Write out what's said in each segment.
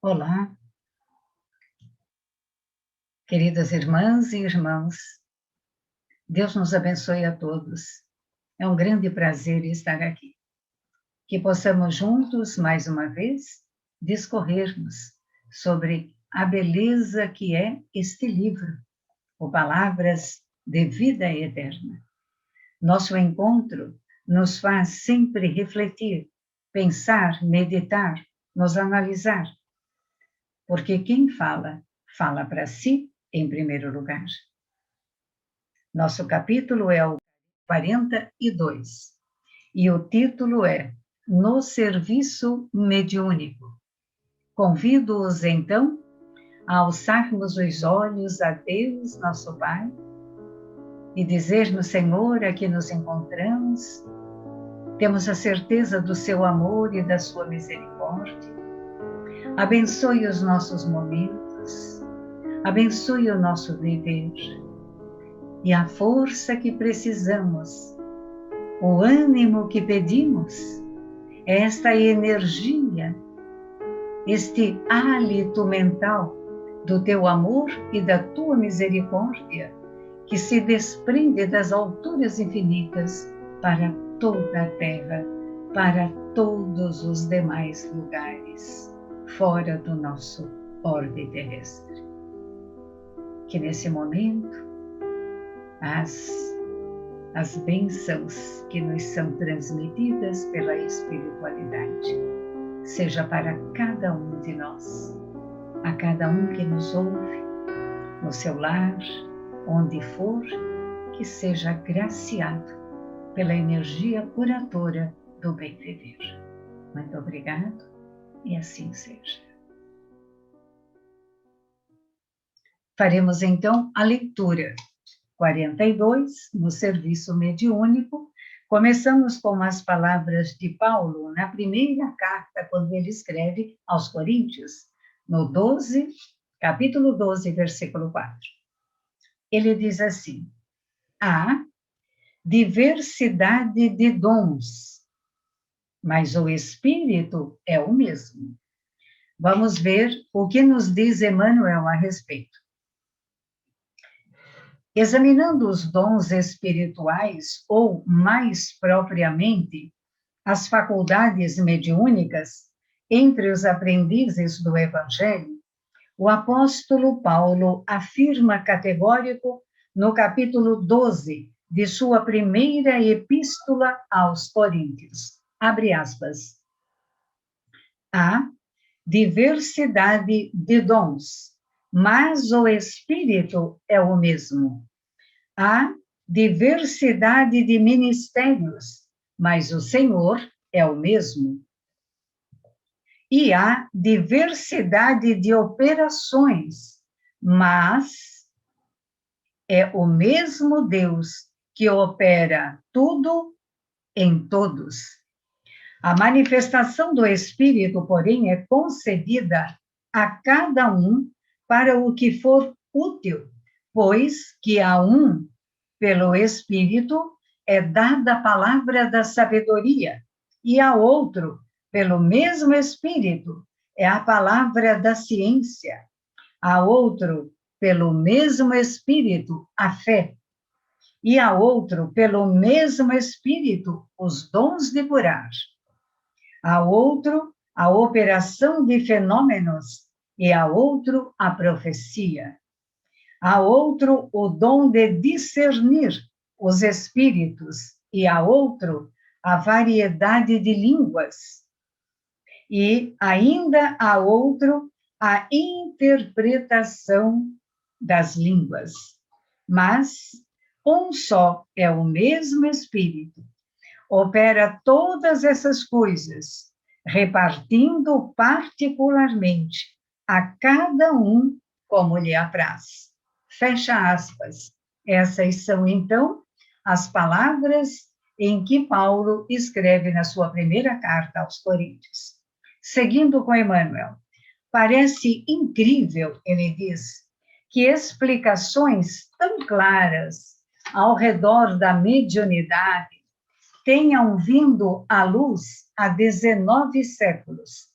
Olá, queridas irmãs e irmãos, Deus nos abençoe a todos. É um grande prazer estar aqui. Que possamos juntos, mais uma vez, discorrermos sobre a beleza que é este livro, o Palavras de Vida Eterna. Nosso encontro nos faz sempre refletir, pensar, meditar, nos analisar. Porque quem fala, fala para si em primeiro lugar. Nosso capítulo é o 42 e o título é No Serviço Mediúnico. Convido-os, então, a alçarmos os olhos a Deus, nosso Pai, e dizer-nos, Senhor, aqui nos encontramos, temos a certeza do seu amor e da sua misericórdia. Abençoe os nossos momentos, abençoe o nosso viver e a força que precisamos, o ânimo que pedimos, esta energia, este hálito mental do teu amor e da tua misericórdia, que se desprende das alturas infinitas para toda a terra, para todos os demais lugares, fora do nosso orbe terrestre. Que nesse momento, as bênçãos que nos são transmitidas pela espiritualidade, seja para cada um de nós, a cada um que nos ouve, no seu lar, onde for, que seja graciado pela energia curatora do bem viver. Muito obrigado e assim seja. Faremos então a leitura 42, no serviço mediúnico. Começamos com as palavras de Paulo, na primeira carta, quando ele escreve aos Coríntios, no 12, capítulo 12, versículo 4. Ele diz assim: há diversidade de dons, mas o Espírito é o mesmo. Vamos ver o que nos diz Emmanuel a respeito. Examinando os dons espirituais, ou, mais propriamente, as faculdades mediúnicas, entre os aprendizes do Evangelho, o apóstolo Paulo afirma categórico no capítulo 12 de sua primeira epístola aos Coríntios. Abre aspas. Há diversidade de dons, mas o Espírito é o mesmo. Há diversidade de ministérios, mas o Senhor é o mesmo. E há diversidade de operações, mas é o mesmo Deus que opera tudo em todos. A manifestação do Espírito, porém, é concedida a cada um para o que for útil, pois que a um, pelo Espírito, é dada a palavra da sabedoria, e a outro, pelo mesmo Espírito, é a palavra da ciência, a outro, pelo mesmo Espírito, a fé, e a outro, pelo mesmo Espírito, os dons de curar, a outro, a operação de fenômenos, e a outro, a profecia, a outro, o dom de discernir os espíritos, e a outro, a variedade de línguas, e ainda a outro, a interpretação das línguas. Mas um só é o mesmo Espírito, opera todas essas coisas, repartindo particularmente a cada um como lhe apraz. Fecha aspas. Essas são, então, as palavras em que Paulo escreve na sua primeira carta aos Coríntios. Seguindo com Emmanuel, parece incrível, ele diz, que explicações tão claras ao redor da mediunidade tenham vindo à luz há 19 séculos,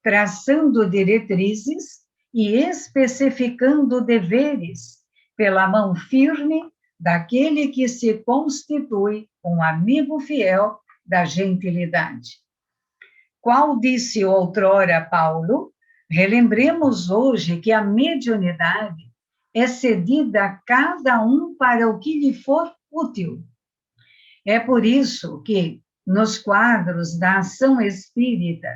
traçando diretrizes e especificando deveres pela mão firme daquele que se constitui um amigo fiel da gentilidade. Qual disse outrora Paulo, relembremos hoje que a mediunidade é cedida a cada um para o que lhe for útil. É por isso que, nos quadros da ação espírita,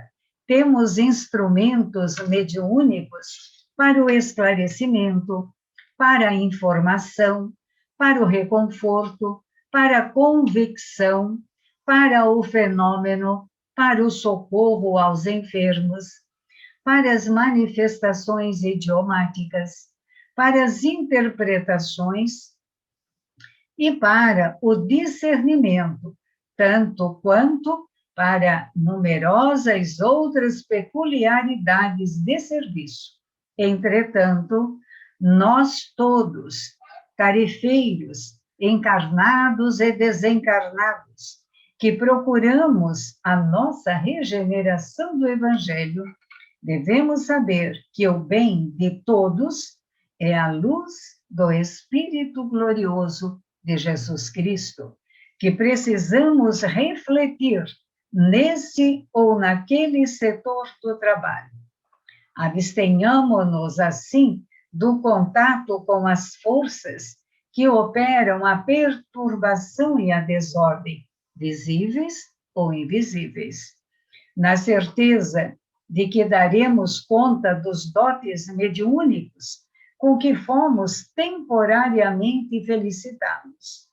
temos instrumentos mediúnicos para o esclarecimento, para a informação, para o reconforto, para a convicção, para o fenômeno, para o socorro aos enfermos, para as manifestações idiomáticas, para as interpretações e para o discernimento, tanto quanto para numerosas outras peculiaridades de serviço. Entretanto, nós todos, tarefeiros, encarnados e desencarnados, que procuramos a nossa regeneração do Evangelho, devemos saber que o bem de todos é a luz do Espírito glorioso de Jesus Cristo, que precisamos refletir nesse ou naquele setor do trabalho. Abstenhamo-nos, assim, do contato com as forças que operam a perturbação e a desordem, visíveis ou invisíveis, na certeza de que daremos conta dos dotes mediúnicos com que fomos temporariamente felicitados,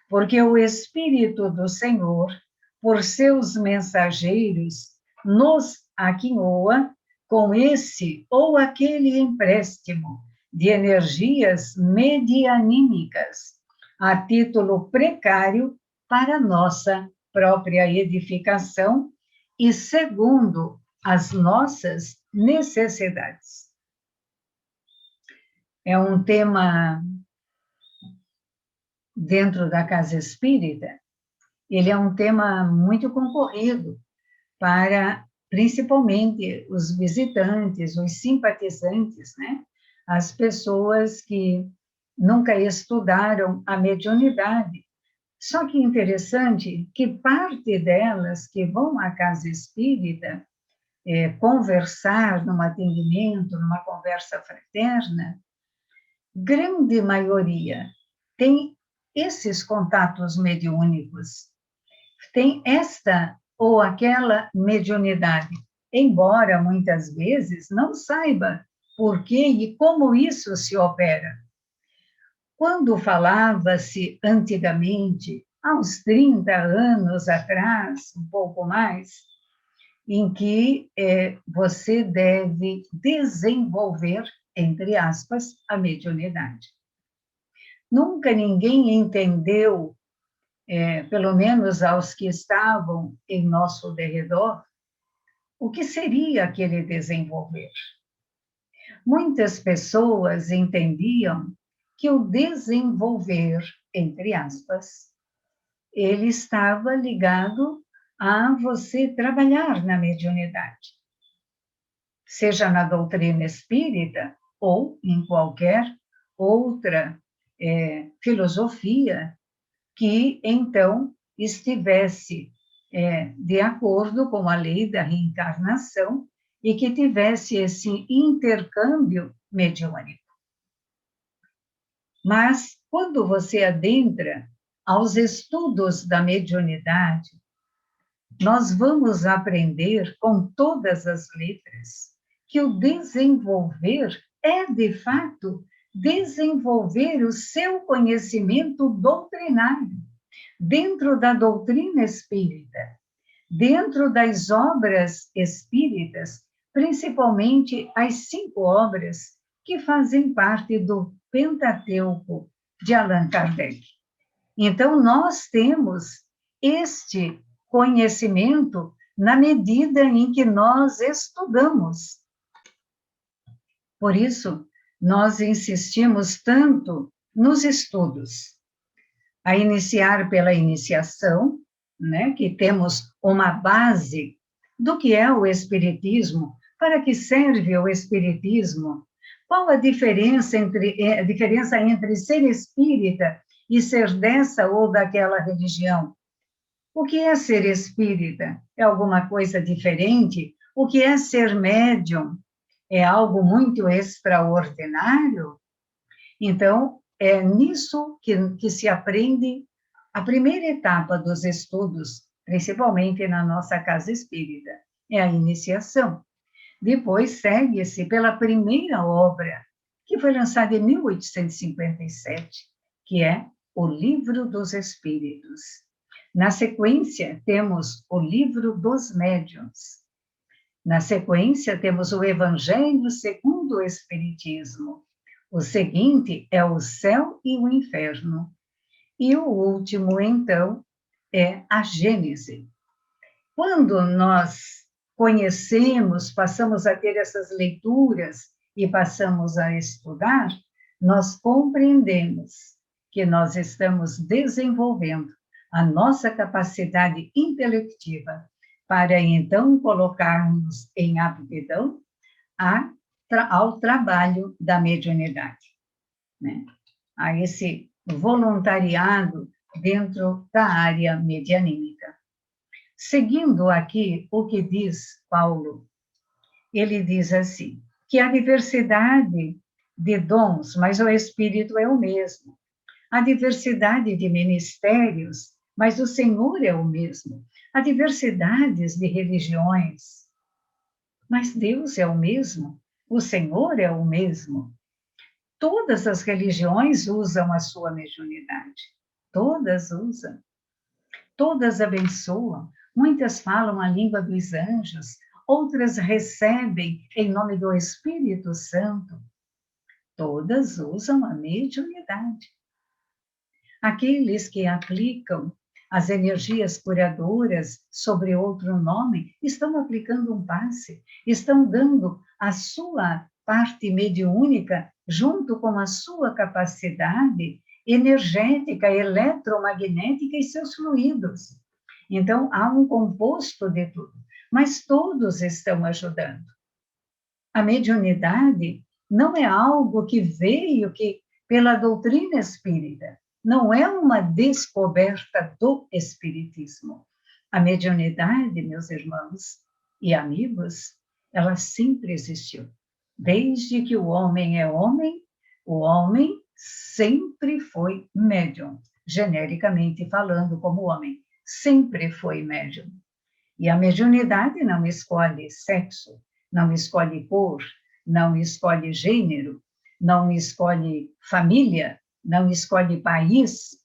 porque o Espírito do Senhor, por seus mensageiros, nos aquinhoa com esse ou aquele empréstimo de energias medianímicas, a título precário para nossa própria edificação e segundo as nossas necessidades. É um tema dentro da Casa Espírita, ele é um tema muito concorrido para, principalmente, os visitantes, os simpatizantes, né? As pessoas que nunca estudaram a mediunidade. Só que interessante que parte delas que vão à Casa Espírita conversar num atendimento, numa conversa fraterna, grande maioria tem esses contatos mediúnicos, tem esta ou aquela mediunidade, embora muitas vezes não saiba por que e como isso se opera. Quando falava-se antigamente, há uns 30 anos atrás, um pouco mais, em que você deve desenvolver, entre aspas, a mediunidade. Nunca ninguém entendeu, pelo menos aos que estavam em nosso derredor, o que seria aquele desenvolver. Muitas pessoas entendiam que o desenvolver, entre aspas, ele estava ligado a você trabalhar na mediunidade, seja na doutrina espírita ou em qualquer outra filosofia que, então, estivesse de acordo com a lei da reencarnação e que tivesse esse intercâmbio mediúnico. Mas, quando você adentra aos estudos da mediunidade, nós vamos aprender com todas as letras que o desenvolver é, de fato, desenvolver o seu conhecimento doutrinário dentro da doutrina espírita, dentro das obras espíritas, principalmente as 5 obras que fazem parte do Pentateuco de Allan Kardec. Então, nós temos este conhecimento na medida em que nós estudamos. Por isso, nós insistimos tanto nos estudos, a iniciar pela iniciação, né, que temos uma base do que é o Espiritismo, Para que serve o espiritismo? Qual a diferença entre ser espírita e ser dessa ou daquela religião? O que é ser espírita? É alguma coisa diferente? O que é ser médium? É algo muito extraordinário? Então, é nisso que se aprende a primeira etapa dos estudos, principalmente na nossa casa espírita, é a iniciação. Depois segue-se pela primeira obra, que foi lançada em 1857, que é o Livro dos Espíritos. Na sequência, temos o Livro dos Médiuns. Na sequência, temos o Evangelho segundo o Espiritismo. O seguinte é o Céu e o Inferno. E o último, então, é a Gênese. Quando nós conhecemos, passamos a ter essas leituras e passamos a estudar, nós compreendemos que nós estamos desenvolvendo a nossa capacidade intelectiva para então colocarmos em aptidão ao trabalho da mediunidade, né? A esse voluntariado dentro da área medianímica. Seguindo aqui o que diz Paulo, ele diz assim, que há diversidade de dons, mas o Espírito é o mesmo. Há diversidade de ministérios, mas o Senhor é o mesmo. Há diversidades de religiões, mas Deus é o mesmo. O Senhor é o mesmo. Todas as religiões usam a sua mediunidade. Todas usam. Todas abençoam. Muitas falam a língua dos anjos. Outras recebem em nome do Espírito Santo. Todas usam a mediunidade. Aqueles que aplicam as energias curadoras sobre outro nome estão aplicando um passe, estão dando a sua parte mediúnica junto com a sua capacidade energética, eletromagnética e seus fluidos. Então, há um composto de tudo, mas todos estão ajudando. A mediunidade não é algo que veio pela doutrina espírita, não é uma descoberta do espiritismo. A mediunidade, meus irmãos e amigos, ela sempre existiu. Desde que o homem é homem, o homem sempre foi médium, genericamente falando como homem, sempre foi médium. E a mediunidade não escolhe sexo, não escolhe cor, não escolhe gênero, não escolhe família, não escolhe país,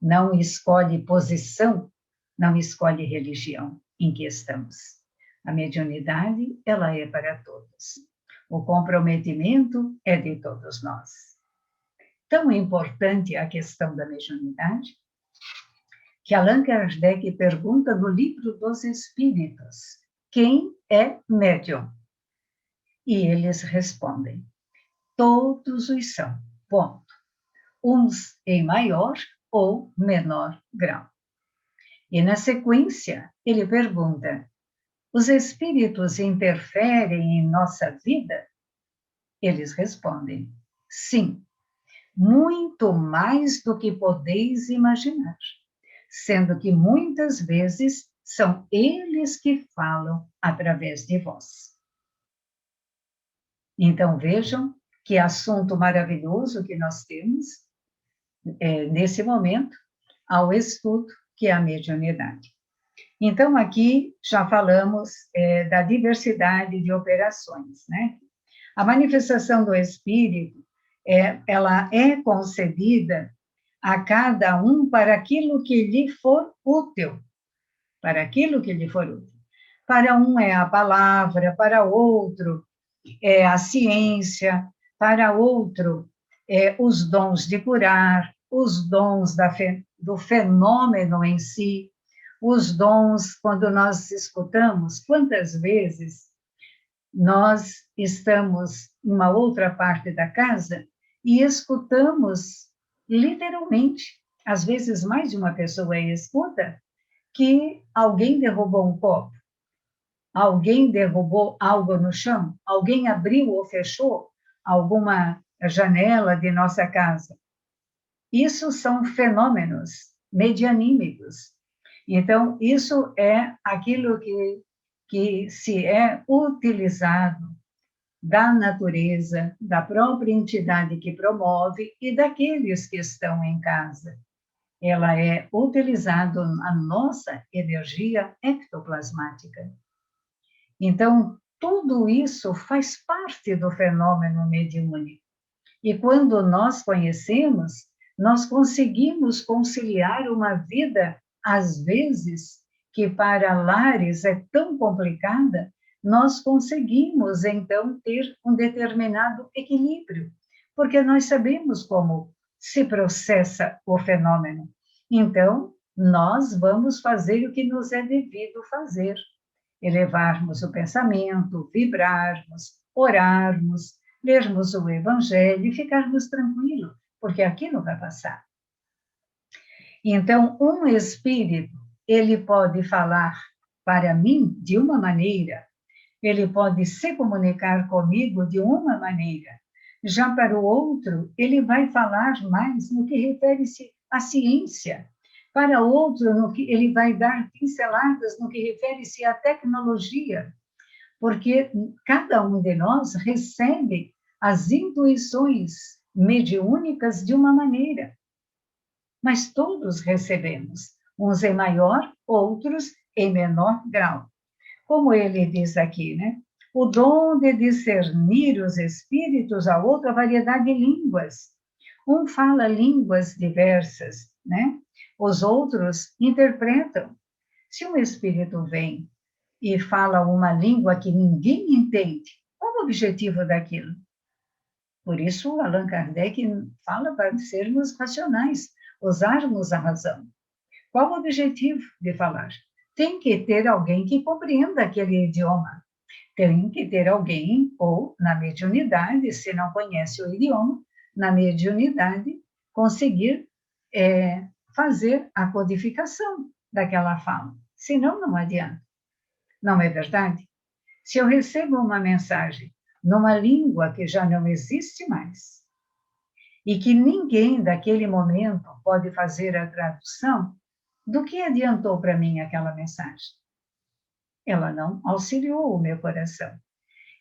não escolhe posição, não escolhe religião em que estamos. A mediunidade, ela é para todos. O comprometimento é de todos nós. Tão importante a questão da mediunidade, que Allan Kardec pergunta no Livro dos Espíritos, quem é médium? E eles respondem, todos os são, ponto. Uns em maior ou menor grau. E na sequência, ele pergunta, os espíritos interferem em nossa vida? Eles respondem, sim, muito mais do que podeis imaginar, sendo que muitas vezes são eles que falam através de vós. Então vejam que assunto maravilhoso que nós temos nesse momento ao estudo que é a mediunidade. Então aqui já falamos da diversidade de operações, né? A manifestação do Espírito, ela é concedida a cada um para aquilo que lhe for útil. Para aquilo que lhe for útil. Para um é a palavra, para outro é a ciência, para outro é os dons de curar, os dons do fenômeno em si, os dons, quando nós escutamos, quantas vezes nós estamos em uma outra parte da casa e escutamos literalmente, às vezes mais de uma pessoa escuta, que alguém derrubou um copo. Alguém derrubou algo no chão? Alguém abriu ou fechou alguma janela de nossa casa? Isso são fenômenos medianímicos. Então, isso é aquilo que se é utilizado da natureza, da própria entidade que promove e daqueles que estão em casa. Ela é utilizada a nossa energia ectoplasmática. Então, tudo isso faz parte do fenômeno mediúnico. E quando nós conhecemos, nós conseguimos conciliar uma vida, às vezes, que para lares é tão complicada, nós conseguimos, então, ter um determinado equilíbrio, porque nós sabemos como se processa o fenômeno. Então, nós vamos fazer o que nos é devido fazer, elevarmos o pensamento, vibrarmos, orarmos, lermos o Evangelho e ficarmos tranquilos, porque aquilo vai passar. Então, um espírito, ele pode falar para mim de uma maneira, ele pode se comunicar comigo de uma maneira. Já para o outro, ele vai falar mais no que refere-se à ciência. Para outro, no que ele vai dar pinceladas no que refere-se à tecnologia, porque cada um de nós recebe as intuições mediúnicas de uma maneira, mas todos recebemos, uns em maior, outros em menor grau. Como ele diz aqui, né? O dom de discernir os espíritos, a outra variedade de línguas. Um fala línguas diversas, né? Os outros interpretam. Se um espírito vem e fala uma língua que ninguém entende, qual o objetivo daquilo? Por isso, Allan Kardec fala para sermos racionais, usarmos a razão. Qual o objetivo de falar? Tem que ter alguém que compreenda aquele idioma. Tem que ter alguém, ou na mediunidade, se não conhece o idioma, na mediunidade, conseguir fazer a codificação daquela fala. Senão, não adianta. Não é verdade? Se eu recebo uma mensagem numa língua que já não existe mais, e que ninguém daquele momento pode fazer a tradução, do que adiantou para mim aquela mensagem? Ela não auxiliou o meu coração.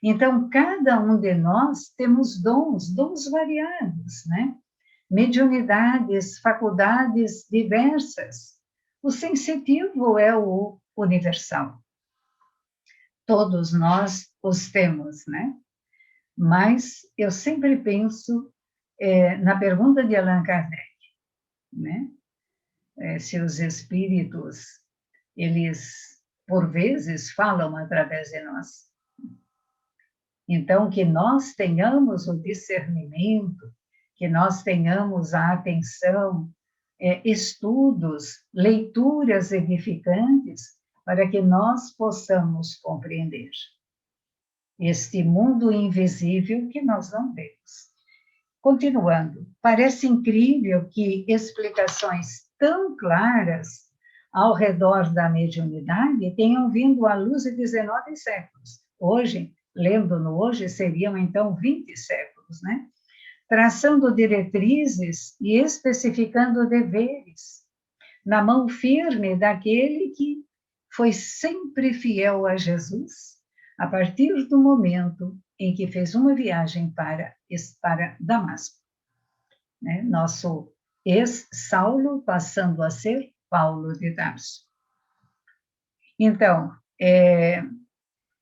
Então, cada um de nós temos dons variados, né? Mediunidades, faculdades diversas. O sensitivo é o universal. Todos nós os temos, né? Mas eu sempre penso na pergunta de Allan Kardec, né? Se os espíritos, eles, por vezes, falam através de nós. Então, que nós tenhamos o discernimento, que nós tenhamos a atenção, estudos, leituras edificantes, para que nós possamos compreender este mundo invisível que nós não vemos. Continuando, parece incrível que explicações tão claras ao redor da mediunidade tenham vindo à luz de 19 séculos. Hoje, lendo-no hoje, seriam então 20 séculos, né? Traçando diretrizes e especificando deveres, na mão firme daquele que foi sempre fiel a Jesus, a partir do momento em que fez uma viagem para Damasco. Né? Nosso ex-Saulo passando a ser Paulo de Tarso. Então,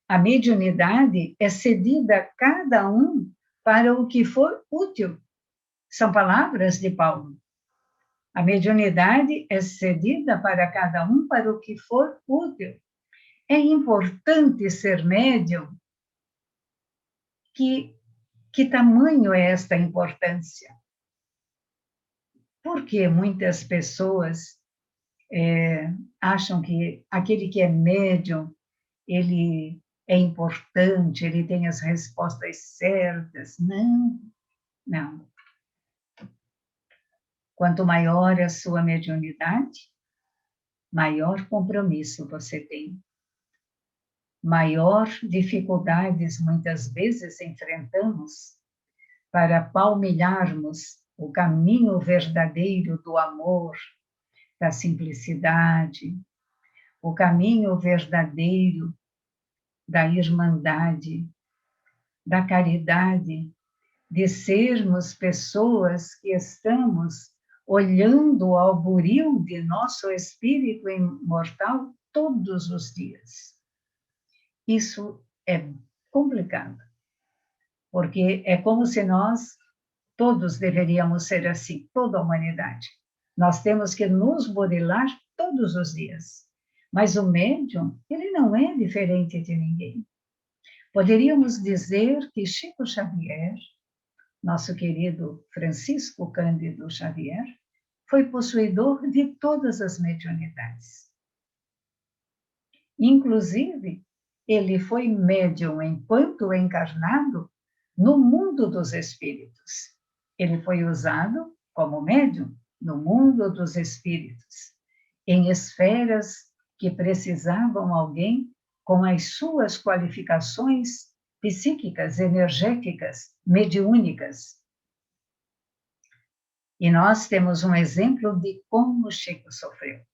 a mediunidade é cedida a cada um para o que for útil. São palavras de Paulo. A mediunidade é cedida para cada um para o que for útil. É importante ser médium. Que tamanho é esta importância? Porque muitas pessoas acham que aquele que é médium, ele é importante, ele tem as respostas certas. Não, não. Quanto maior a sua mediunidade, maior compromisso você tem. maior dificuldades muitas vezes enfrentamos para palmilharmos o caminho verdadeiro do amor, da simplicidade, o caminho verdadeiro da irmandade, da caridade, de sermos pessoas que estamos olhando ao buril de nosso espírito imortal todos os dias. Isso é complicado, porque é como se nós todos deveríamos ser assim, toda a humanidade. Nós temos que nos burilar todos os dias. Mas o médium, ele não é diferente de ninguém. Poderíamos dizer que Chico Xavier, nosso querido Francisco Cândido Xavier, foi possuidor de todas as mediunidades. Inclusive, ele foi médium enquanto encarnado no mundo dos espíritos. Ele foi usado como médium no mundo dos espíritos, em esferas que precisavam alguém com as suas qualificações psíquicas, energéticas, mediúnicas. E nós temos um exemplo de como Chico sofreu.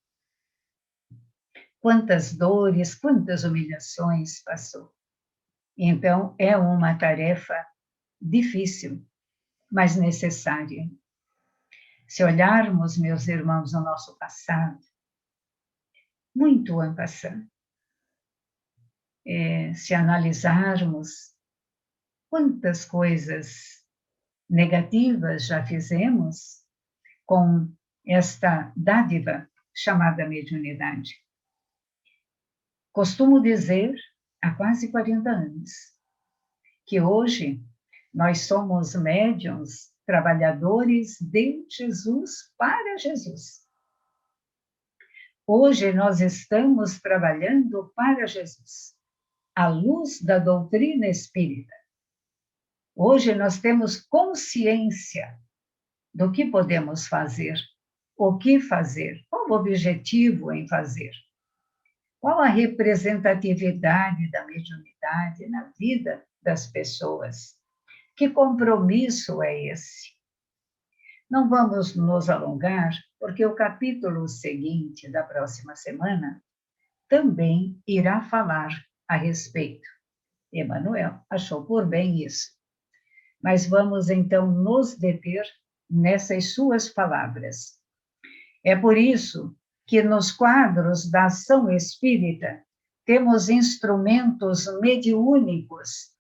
Quantas dores, quantas humilhações passou. Então, é uma tarefa difícil, mas necessária. Se olharmos, meus irmãos, o nosso passado, muito en passant, se analisarmos quantas coisas negativas já fizemos com esta dádiva chamada mediunidade. Costumo dizer, há quase 40 anos, que hoje nós somos médiuns, trabalhadores de Jesus para Jesus. Hoje nós estamos trabalhando para Jesus, à luz da doutrina espírita. Hoje nós temos consciência do que podemos fazer, o que fazer, qual o objetivo em fazer, qual a representatividade da mediunidade na vida das pessoas. Que compromisso é esse? Não vamos nos alongar, porque o capítulo seguinte da próxima semana também irá falar a respeito. Emmanuel achou por bem isso. Mas vamos então nos deter nessas suas palavras. É por isso que nos quadros da ação espírita temos instrumentos mediúnicos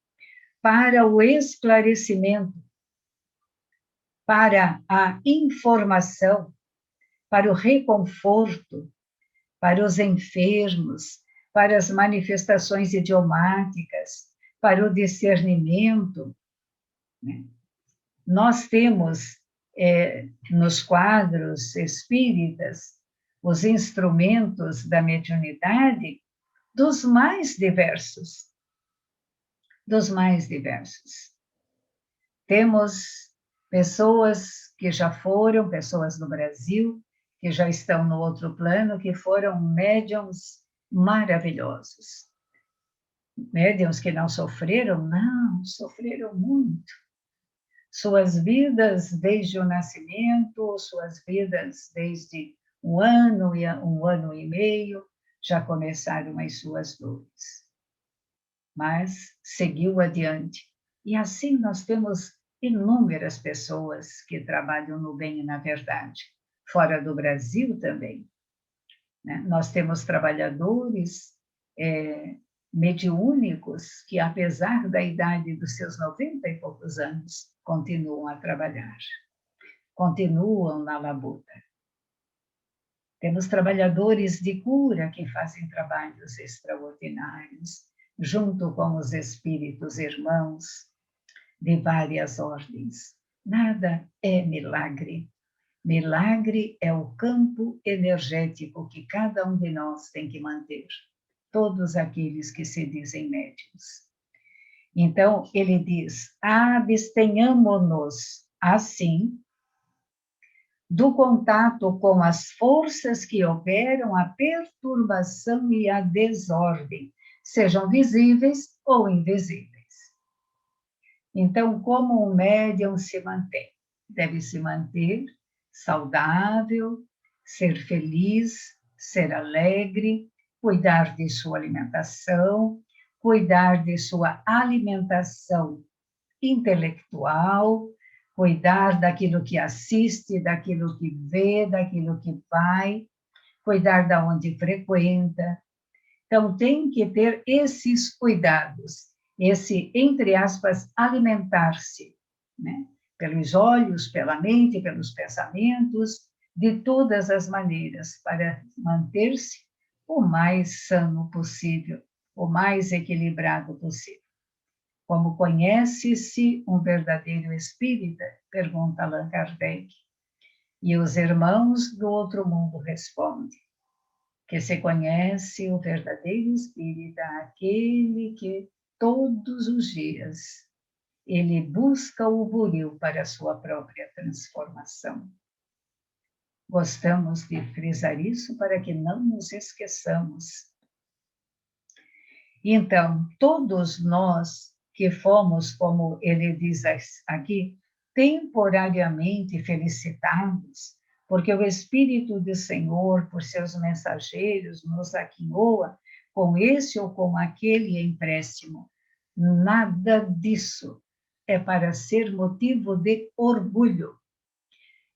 para o esclarecimento, para a informação, para o reconforto, para os enfermos, para as manifestações idiomáticas, para o discernimento. Nós temos nos quadros espíritas os instrumentos da mediunidade dos mais diversos. Temos pessoas que já foram, pessoas no Brasil, que já estão no outro plano, que foram médiums maravilhosos. Médiums que não sofreram? Não, sofreram muito. Suas vidas desde o nascimento, suas vidas desde um ano e meio, já começaram as suas dores. Mas seguiu adiante. E assim nós temos inúmeras pessoas que trabalham no bem e na verdade. Fora do Brasil também. Nós temos trabalhadores mediúnicos que, apesar da idade dos seus 90 e poucos anos, continuam a trabalhar, continuam na labuta. Temos trabalhadores de cura que fazem trabalhos extraordinários, junto com os espíritos irmãos de várias ordens. Nada é milagre. Milagre é o campo energético que cada um de nós tem que manter. Todos aqueles que se dizem médiuns. Então, ele diz, abstenhamo-nos, assim, do contato com as forças que operam a perturbação e a desordem, sejam visíveis ou invisíveis. Então, como um médium se mantém? Deve se manter saudável, ser feliz, ser alegre, cuidar de sua alimentação, cuidar de sua alimentação intelectual, cuidar daquilo que assiste, daquilo que vê, daquilo que vai, cuidar da onde frequenta. Então, tem que ter esses cuidados, esse, entre aspas, alimentar-se, né? Pelos olhos, pela mente, pelos pensamentos, de todas as maneiras, para manter-se o mais sano possível, o mais equilibrado possível. Como conhece-se um verdadeiro espírita? Pergunta Allan Kardec. E os irmãos do outro mundo respondem que se conhece o verdadeiro espírita, aquele que todos os dias ele busca o buril para a sua própria transformação. Gostamos de frisar isso para que não nos esqueçamos. Então, todos nós que fomos, como ele diz aqui, temporariamente felicitados, porque o Espírito do Senhor, por seus mensageiros, nos aquinhoa com esse ou com aquele empréstimo. Nada disso é para ser motivo de orgulho.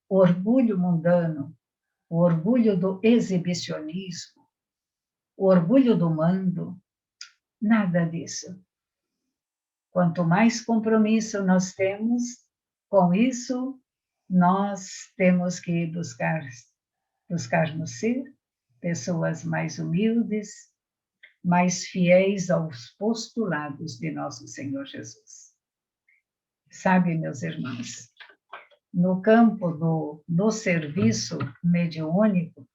O orgulho mundano, o orgulho do exibicionismo, o orgulho do mando, nada disso. Quanto mais compromisso nós temos com isso, nós temos que buscar-nos ser pessoas mais humildes, mais fiéis aos postulados de nosso Senhor Jesus. Sabe, meus irmãos, no campo do serviço mediúnico,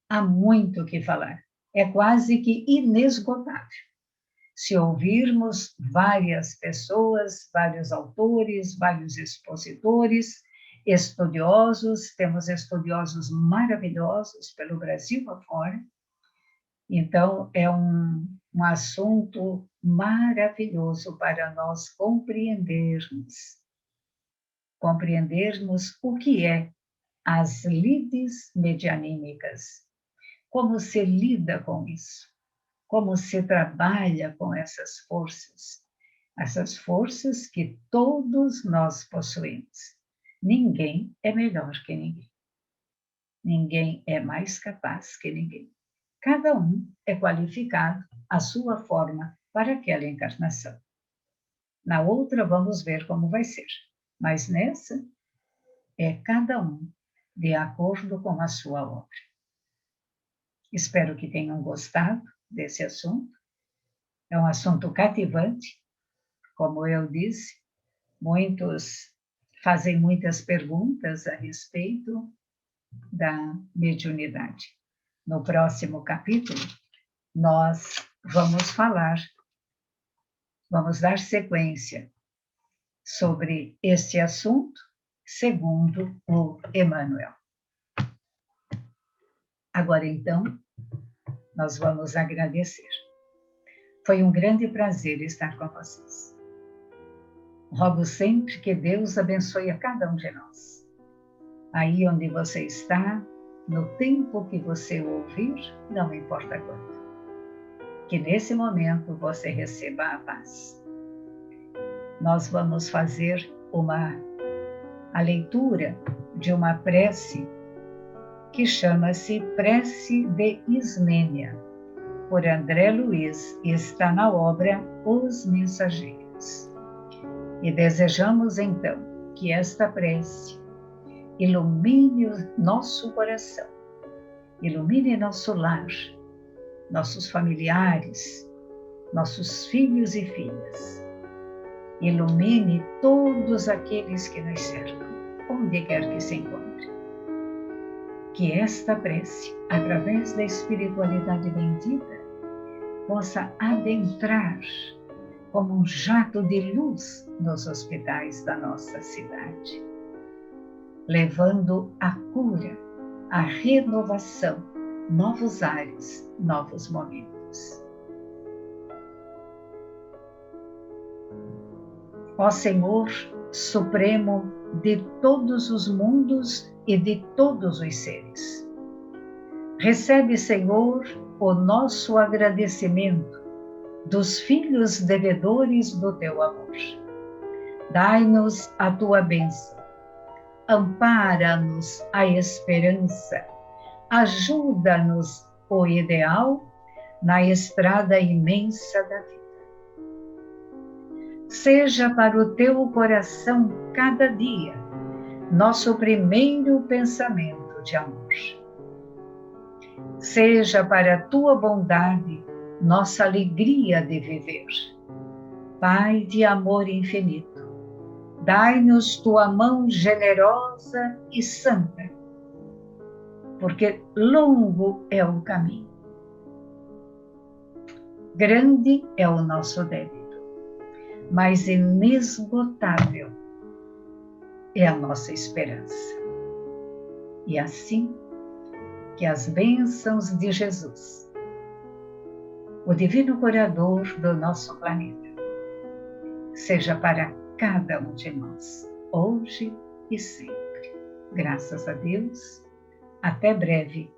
há muito o que falar. É quase que inesgotável. Se ouvirmos várias pessoas, vários autores, vários expositores, estudiosos, temos estudiosos maravilhosos pelo Brasil afora. Então, é um assunto maravilhoso para nós compreendermos o que é as lides medianímicas, como se lida com isso, como se trabalha com essas forças que todos nós possuímos. Ninguém é melhor que ninguém. Ninguém é mais capaz que ninguém. Cada um é qualificado à sua forma para aquela encarnação. Na outra, vamos ver como vai ser. Mas nessa, é cada um de acordo com a sua obra. Espero que tenham gostado desse assunto. É um assunto cativante, como eu disse. Muitos fazem muitas perguntas a respeito da mediunidade. No próximo capítulo, nós vamos dar sequência sobre este assunto, segundo o Emmanuel. Agora, então, nós vamos agradecer. Foi um grande prazer estar com vocês. Rogo sempre que Deus abençoe a cada um de nós. Aí onde você está, no tempo que você ouvir, não importa quanto. Que nesse momento você receba a paz. Nós vamos fazer a leitura de uma prece que chama-se Prece de Ismênia, por André Luiz, e está na obra Os Mensageiros. E desejamos, então, que esta prece ilumine o nosso coração, ilumine nosso lar, nossos familiares, nossos filhos e filhas. Ilumine todos aqueles que nos cercam, onde quer que se encontre. Que esta prece, através da espiritualidade bendita, possa adentrar como um jato de luz nos hospitais da nossa cidade, levando a cura, a renovação, novos ares, novos momentos. Ó Senhor, Supremo de todos os mundos e de todos os seres. Recebe, Senhor, o nosso agradecimento dos filhos devedores do teu amor. Dai-nos a tua bênção, ampara-nos a esperança, ajuda-nos o ideal na estrada imensa da vida. Seja para o teu coração cada dia nosso primeiro pensamento de amor. Seja para a tua bondade nossa alegria de viver. Pai de amor infinito, dai-nos tua mão generosa e santa, porque longo é o caminho. Grande é o nosso débito, mas inesgotável é a nossa esperança. E assim, que as bênçãos de Jesus, o divino curador do nosso planeta, seja para cada um de nós, hoje e sempre. Graças a Deus, até breve